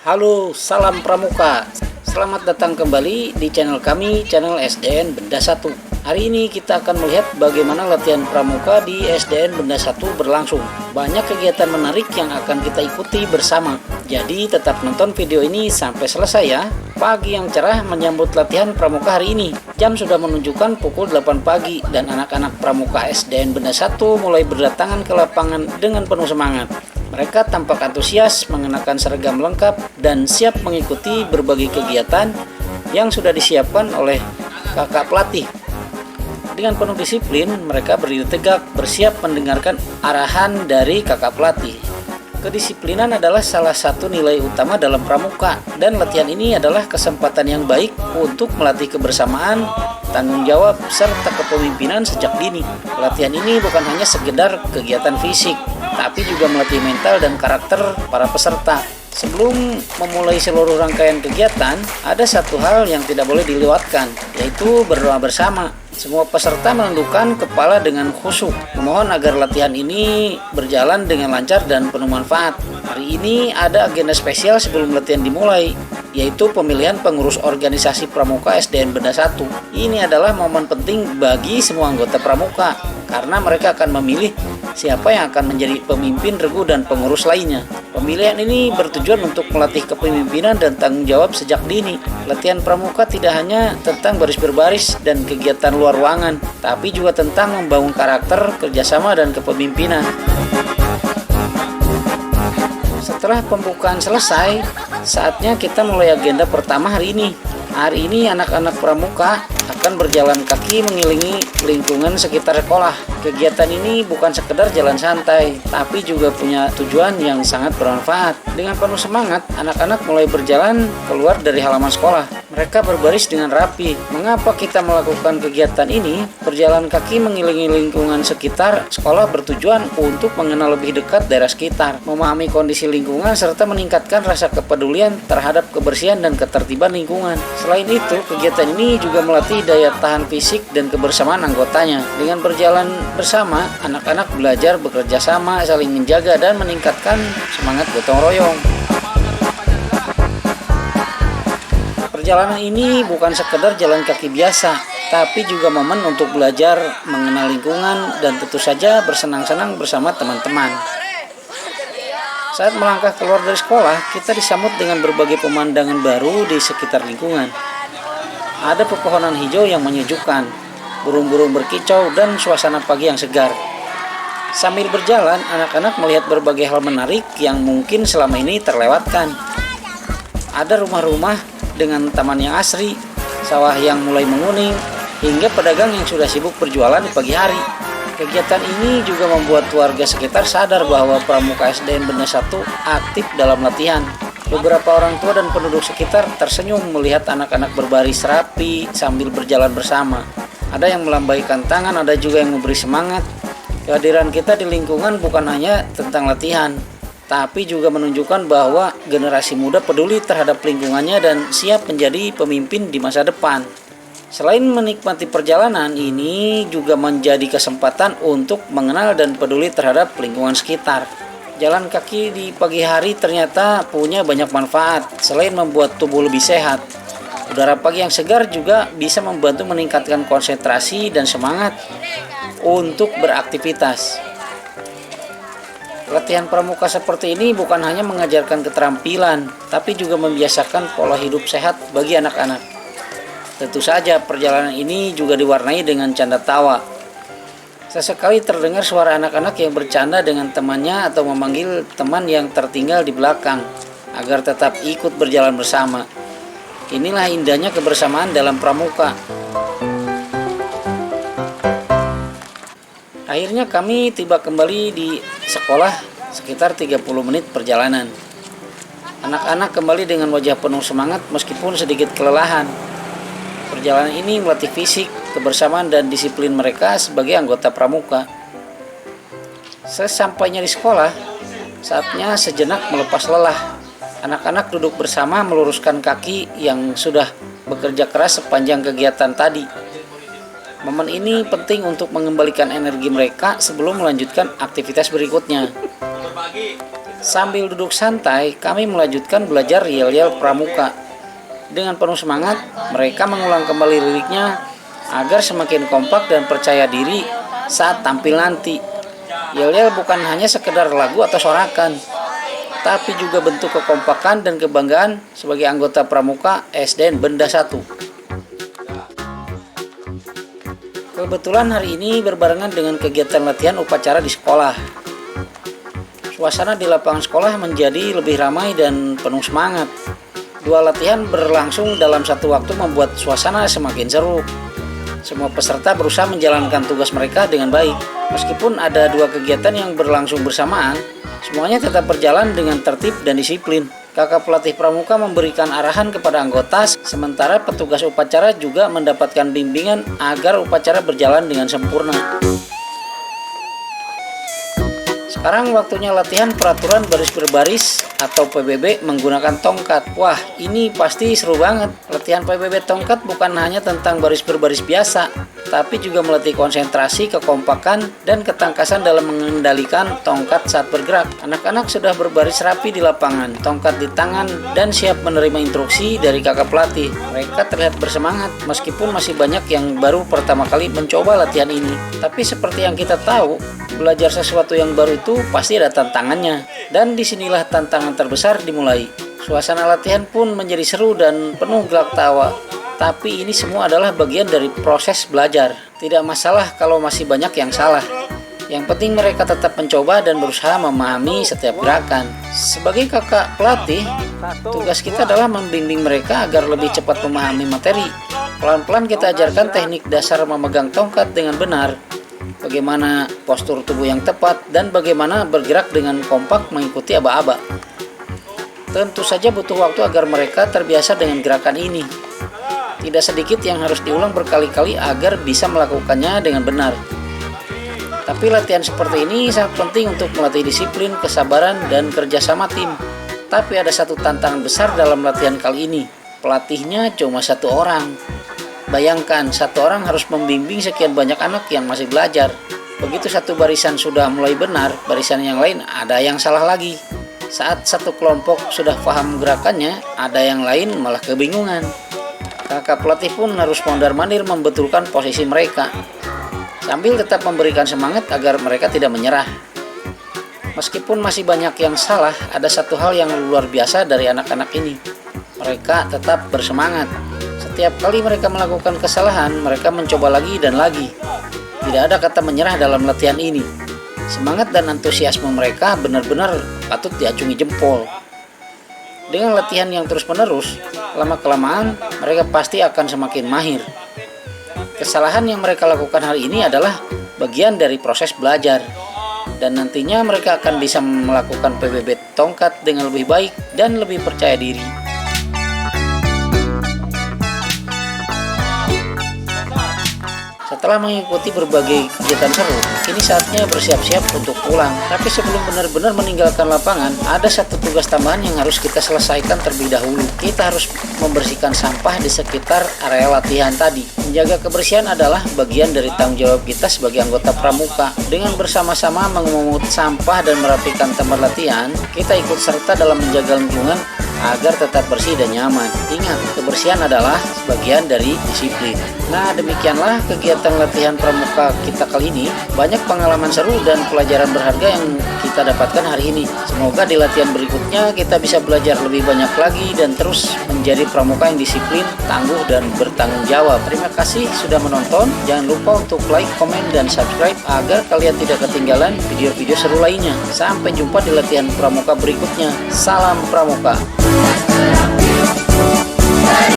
Halo, salam pramuka. Selamat datang kembali di channel kami, channel SDN Benda 1. Hari ini kita akan melihat bagaimana latihan pramuka di SDN Benda 1 berlangsung. Banyak kegiatan menarik yang akan kita ikuti bersama. Jadi tetap nonton video ini sampai selesai ya. Pagi yang cerah menyambut latihan pramuka hari ini. Jam sudah menunjukkan pukul 8 pagi dan anak-anak pramuka SDN Benda 1 mulai berdatangan ke lapangan dengan penuh semangat. Mereka tampak antusias mengenakan seragam lengkap dan siap mengikuti berbagai kegiatan yang sudah disiapkan oleh kakak pelatih. Dengan penuh disiplin, mereka berdiri tegak, bersiap mendengarkan arahan dari kakak pelatih. Kedisiplinan adalah salah satu nilai utama dalam pramuka, dan latihan ini adalah kesempatan yang baik untuk melatih kebersamaan, tanggung jawab, serta kepemimpinan sejak dini. Latihan ini bukan hanya sekedar kegiatan fisik, tapi juga melatih mental dan karakter para peserta. Sebelum memulai seluruh rangkaian kegiatan, ada satu hal yang tidak boleh dilewatkan, yaitu berdoa bersama. Semua peserta menundukkan kepala dengan khusyuk, memohon agar latihan ini berjalan dengan lancar dan penuh manfaat. Hari ini ada agenda spesial sebelum latihan dimulai, yaitu pemilihan pengurus organisasi pramuka SDN Benda 1. Ini adalah momen penting bagi semua anggota pramuka, karena mereka akan memilih siapa yang akan menjadi pemimpin regu dan pengurus lainnya. Pemilihan ini bertujuan untuk melatih kepemimpinan dan tanggung jawab sejak dini. Latihan pramuka tidak hanya tentang baris berbaris dan kegiatan luar ruangan, tapi juga tentang membangun karakter, kerjasama, dan kepemimpinan. Setelah pembukaan selesai, saatnya kita mulai agenda pertama hari ini. Hari ini anak-anak pramuka akan berjalan kaki mengelilingi lingkungan sekitar sekolah. Kegiatan ini bukan sekedar jalan santai, tapi juga punya tujuan yang sangat bermanfaat. Dengan penuh semangat, anak-anak mulai berjalan keluar dari halaman sekolah. Mereka berbaris dengan rapi. Mengapa kita melakukan kegiatan ini? Berjalan kaki mengelilingi lingkungan sekitar sekolah bertujuan untuk mengenal lebih dekat daerah sekitar, memahami kondisi lingkungan, serta meningkatkan rasa kepedulian terhadap kebersihan dan ketertiban lingkungan. Selain itu, kegiatan ini juga melatih daya tahan fisik dan kebersamaan anggotanya. Dengan berjalan bersama, anak-anak belajar bekerja sama, saling menjaga, dan meningkatkan semangat gotong royong. Perjalanan ini bukan sekedar jalan kaki biasa, tapi juga momen untuk belajar mengenal lingkungan dan tentu saja bersenang-senang bersama teman-teman. Saat melangkah keluar dari sekolah, kita disambut dengan berbagai pemandangan baru di sekitar lingkungan. Ada pepohonan hijau yang menyejukkan, burung-burung berkicau, dan suasana pagi yang segar. Sambil berjalan, anak-anak melihat berbagai hal menarik yang mungkin selama ini terlewatkan. Ada rumah-rumah dengan taman yang asri, sawah yang mulai menguning, hingga pedagang yang sudah sibuk berjualan di pagi hari. Kegiatan ini juga membuat warga sekitar sadar bahwa pramuka SDN Benda 1 aktif dalam latihan. Beberapa orang tua dan penduduk sekitar tersenyum melihat anak-anak berbaris rapi sambil berjalan bersama. Ada yang melambaikan tangan, ada juga yang memberi semangat. Kehadiran kita di lingkungan bukan hanya tentang latihan, tapi juga menunjukkan bahwa generasi muda peduli terhadap lingkungannya dan siap menjadi pemimpin di masa depan. Selain menikmati perjalanan, ini juga menjadi kesempatan untuk mengenal dan peduli terhadap lingkungan sekitar. Jalan kaki di pagi hari ternyata punya banyak manfaat. Selain membuat tubuh lebih sehat, udara pagi yang segar juga bisa membantu meningkatkan konsentrasi dan semangat untuk beraktivitas. Latihan pramuka seperti ini bukan hanya mengajarkan keterampilan, tapi juga membiasakan pola hidup sehat bagi anak-anak. Tentu saja perjalanan ini juga diwarnai dengan canda tawa. Sesekali terdengar suara anak-anak yang bercanda dengan temannya atau memanggil teman yang tertinggal di belakang agar tetap ikut berjalan bersama. Inilah indahnya kebersamaan dalam pramuka. Akhirnya kami tiba kembali di sekolah sekitar 30 menit perjalanan. Anak-anak kembali dengan wajah penuh semangat meskipun sedikit kelelahan. Perjalanan ini melatih fisik, kebersamaan, dan disiplin mereka sebagai anggota pramuka. Sesampainya di sekolah, saatnya sejenak melepas lelah. Anak-anak duduk bersama meluruskan kaki yang sudah bekerja keras sepanjang kegiatan tadi. Momen ini penting untuk mengembalikan energi mereka sebelum melanjutkan aktivitas berikutnya. Sambil duduk santai, kami melanjutkan belajar yel-yel pramuka. Dengan penuh semangat, mereka mengulang kembali liriknya agar semakin kompak dan percaya diri saat tampil nanti. Yel-yel bukan hanya sekedar lagu atau sorakan, tapi juga bentuk kekompakan dan kebanggaan sebagai anggota pramuka SDN Benda 1. Kebetulan hari ini berbarengan dengan kegiatan latihan upacara di sekolah. Suasana di lapangan sekolah menjadi lebih ramai dan penuh semangat. Dua latihan berlangsung dalam satu waktu membuat suasana semakin seru. Semua peserta berusaha menjalankan tugas mereka dengan baik. Meskipun ada dua kegiatan yang berlangsung bersamaan, semuanya tetap berjalan dengan tertib dan disiplin. Kakak pelatih pramuka memberikan arahan kepada anggota, sementara petugas upacara juga mendapatkan bimbingan agar upacara berjalan dengan sempurna. Sekarang waktunya latihan peraturan baris berbaris atau PBB menggunakan tongkat. Wah, ini pasti seru banget. Latihan PBB tongkat bukan hanya tentang baris berbaris biasa, tapi juga melatih konsentrasi, kekompakan, dan ketangkasan dalam mengendalikan tongkat saat bergerak. Anak-anak sudah berbaris rapi di lapangan, tongkat di tangan, dan siap menerima instruksi dari kakak pelatih. Mereka terlihat bersemangat meskipun masih banyak yang baru pertama kali mencoba latihan ini. Tapi seperti yang kita tahu, belajar sesuatu yang baru itu pasti ada tantangannya, dan disinilah tantangan terbesar dimulai. Suasana latihan pun menjadi seru dan penuh gelak tawa. Tapi ini semua adalah bagian dari proses belajar. Tidak masalah kalau masih banyak yang salah. Yang penting mereka tetap mencoba dan berusaha memahami setiap gerakan. Sebagai kakak pelatih, tugas kita adalah membimbing mereka agar lebih cepat memahami materi. Pelan-pelan kita ajarkan teknik dasar memegang tongkat dengan benar, bagaimana postur tubuh yang tepat, dan bagaimana bergerak dengan kompak mengikuti aba-aba. Tentu saja butuh waktu agar mereka terbiasa dengan gerakan ini. Tidak sedikit yang harus diulang berkali-kali agar bisa melakukannya dengan benar. Tapi latihan seperti ini sangat penting untuk melatih disiplin, kesabaran, dan kerjasama tim. Tapi ada satu tantangan besar dalam latihan kali ini. Pelatihnya cuma satu orang. Bayangkan, satu orang harus membimbing sekian banyak anak yang masih belajar. Begitu satu barisan sudah mulai benar, barisan yang lain ada yang salah lagi. Saat satu kelompok sudah paham gerakannya, ada yang lain malah kebingungan. Kakak pelatih pun harus mondar-mandir membetulkan posisi mereka, sambil tetap memberikan semangat agar mereka tidak menyerah. Meskipun masih banyak yang salah, ada satu hal yang luar biasa dari anak-anak ini. Mereka tetap bersemangat. Setiap kali mereka melakukan kesalahan, mereka mencoba lagi dan lagi. Tidak ada kata menyerah dalam latihan ini. Semangat dan antusiasme mereka benar-benar patut diacungi jempol. Dengan latihan yang terus-menerus, lama-kelamaan mereka pasti akan semakin mahir. Kesalahan yang mereka lakukan hari ini adalah bagian dari proses belajar. Dan nantinya mereka akan bisa melakukan PBB tongkat dengan lebih baik dan lebih percaya diri. Setelah mengikuti berbagai kegiatan seru, kini saatnya bersiap-siap untuk pulang. Tapi sebelum benar-benar meninggalkan lapangan, ada satu tugas tambahan yang harus kita selesaikan terlebih dahulu. Kita harus membersihkan sampah di sekitar area latihan tadi. Menjaga kebersihan adalah bagian dari tanggung jawab kita sebagai anggota pramuka. Dengan bersama-sama mengumpulkan sampah dan merapikan tempat latihan, kita ikut serta dalam menjaga lingkungan agar tetap bersih dan nyaman. Ingat, kebersihan adalah bagian dari disiplin. Nah, demikianlah kegiatan latihan pramuka kita kali ini. Banyak pengalaman seru dan pelajaran berharga yang kita dapatkan hari ini. Semoga di latihan berikutnya kita bisa belajar lebih banyak lagi dan terus menjadi pramuka yang disiplin, tangguh, dan bertanggung jawab. Terima kasih sudah menonton. Jangan lupa untuk like, komen, dan subscribe agar kalian tidak ketinggalan video-video seru lainnya. Sampai jumpa di latihan pramuka berikutnya. Salam pramuka.